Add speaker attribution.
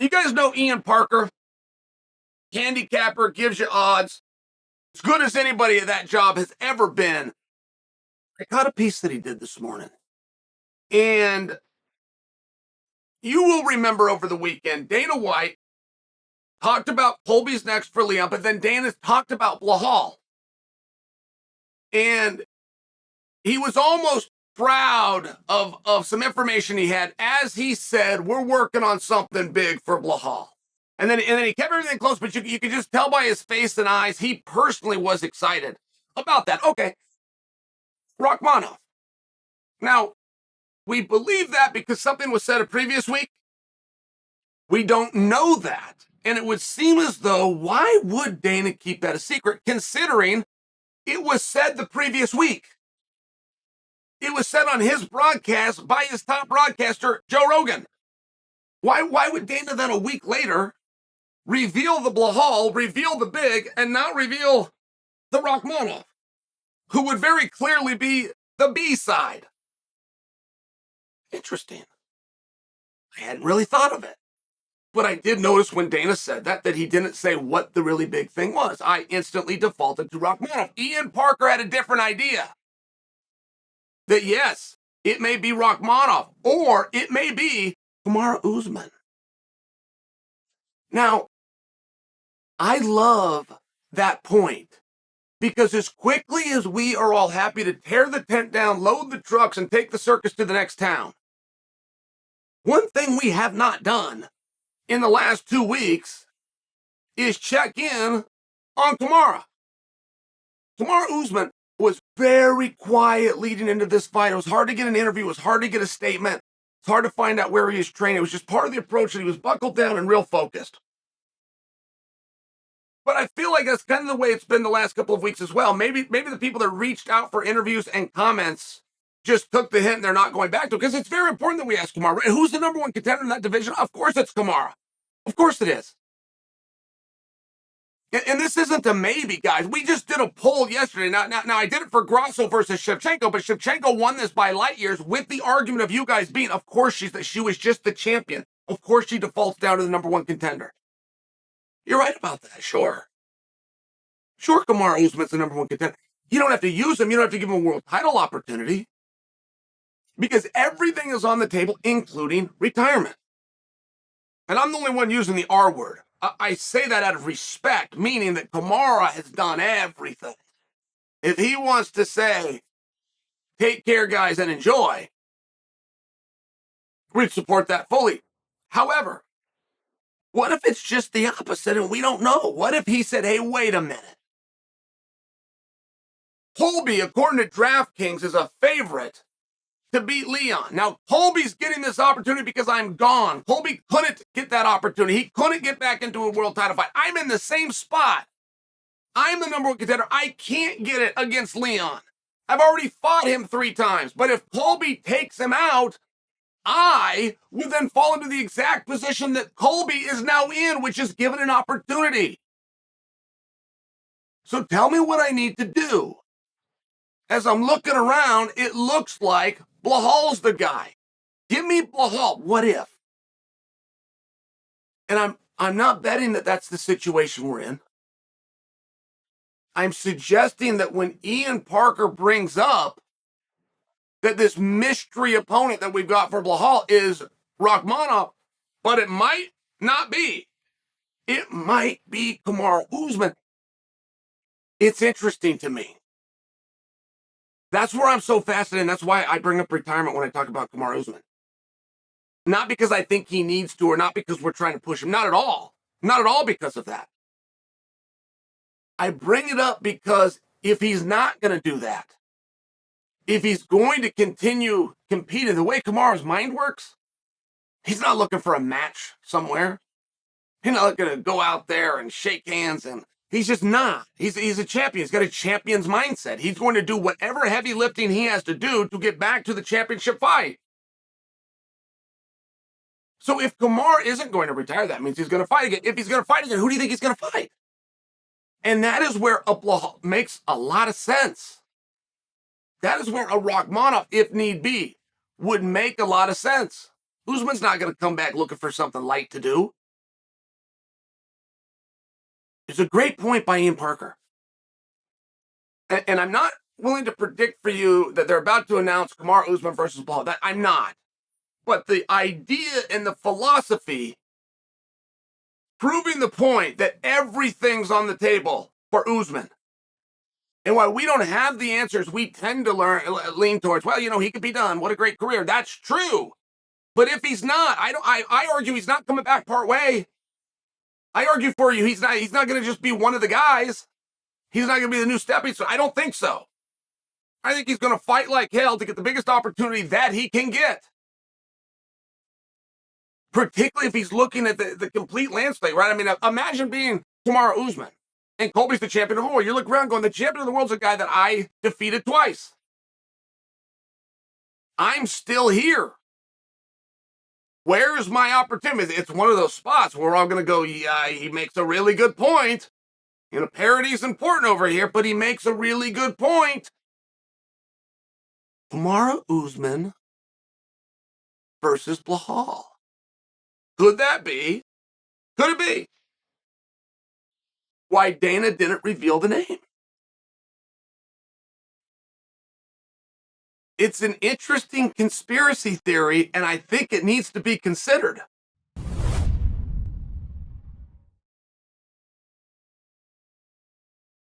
Speaker 1: You guys know Ian Parker, handicapper, gives you odds. As good as anybody at that job has ever been. I caught a piece that he did this morning. And you will remember over the weekend, Dana White talked about Colby's next for Leon, but then Dana talked about Belal. And he was almost proud of some information he had as he said, we're working on something big for Belal. And then he kept everything close, but you could just tell by his face and eyes, he personally was excited about that. Okay, Rachmanov. Now, we believe that because something was said a previous week. We don't know that. And it would seem as though, why would Dana keep that a secret, considering it was said the previous week? It was said on his broadcast by his top broadcaster, Joe Rogan. Why would Dana then a week later reveal the Belal, reveal the big, and not reveal the Rachmanov, who would very clearly be the B side? Interesting. I hadn't really thought of it. But I did notice when Dana said that he didn't say what the really big thing was. I instantly defaulted to Rachmanov. Ian Parker had a different idea. That yes, it may be Rachmanov, or it may be Kamaru Usman. Now, I love that point, because as quickly as we are all happy to tear the tent down, load the trucks, and take the circus to the next town, one thing we have not done in the last 2 weeks is check in on Kamaru. Kamaru Usman was very quiet leading into this fight. It was hard to get an interview. It was hard to get a statement. It's hard to find out where he is training. It was just part of the approach that he was buckled down and real focused. But I feel like that's kind of the way it's been the last couple of weeks as well. Maybe the people that reached out for interviews and comments just took the hint and they're not going back to it, because it's very important that we ask Kamaru. Who's the number one contender in that division? Of course it's Kamaru. Of course it is. And this isn't a maybe, guys. We just did a poll yesterday. Now I did it for Grasso versus Shevchenko, but Shevchenko won this by light years with the argument of you guys being, of course she was just the champion. Of course she defaults down to the number one contender. You're right about that, sure. Sure, Kamaru Usman's the number one contender. You don't have to use him. You don't have to give him a world title opportunity, because everything is on the table, including retirement. And I'm the only one using the R word. I say that out of respect, meaning that Kamaru has done everything. If he wants to say, take care, guys, and enjoy, we'd support that fully. However, what if it's just the opposite and we don't know? What if he said, hey, wait a minute. Colby, according to DraftKings, is a favorite to beat Leon. Now, Colby's getting this opportunity because I'm gone. Colby couldn't get that opportunity. He couldn't get back into a world title fight. I'm in the same spot. I'm the number one contender. I can't get it against Leon. I've already fought him 3 times. But if Colby takes him out, I would then fall into the exact position that Colby is now in, which is given an opportunity. So tell me what I need to do. As I'm looking around, it looks like Belal's the guy. Give me Belal. What if? And I'm not betting that that's the situation we're in. I'm suggesting that when Ian Parker brings up that this mystery opponent that we've got for Belal is Rachmanov, but it might not be. It might be Kamaru Usman. It's interesting to me. That's where I'm so fascinated, and that's why I bring up retirement when I talk about Kamaru Usman. Not because I think he needs to, or not because we're trying to push him. Not at all. Not at all because of that. I bring it up because if he's not going to do that, if he's going to continue competing the way Kamaru's mind works, he's not looking for a match somewhere. He's not going to go out there and shake hands, and he's just not. He's a champion. He's got a champion's mindset. He's going to do whatever heavy lifting he has to do to get back to the championship fight. So if Kamaru isn't going to retire, that means he's going to fight again. If he's going to fight again, who do you think he's going to fight? And that is where a Belal makes a lot of sense. That is where a Rachmanov, if need be, would make a lot of sense. Usman's not going to come back looking for something light to do. It's a great point by Ian Parker. And I'm not willing to predict for you that they're about to announce Kamaru Usman versus Belal. That I'm not. But the idea and the philosophy proving the point that everything's on the table for Usman. And while we don't have the answers, we tend to lean towards, well, he could be done. What a great career. That's true. But if he's not, I argue he's not coming back part way. I argue for you, he's not going to just be one of the guys. He's not going to be the new stepping stone. I don't think so. I think he's going to fight like hell to get the biggest opportunity that he can get. Particularly if he's looking at the complete landscape, right? I mean, imagine being Kamaru Usman and Colby's the champion of the world. You look around going, the champion of the world's a guy that I defeated twice. I'm still here. Where's my opportunity? It's one of those spots where we're all going to go, yeah, he makes a really good point. Parity is important over here, but he makes a really good point. Kamaru Usman versus Belal. Could that be? Could it be? Why Dana didn't reveal the name. It's an interesting conspiracy theory, and I think it needs to be considered.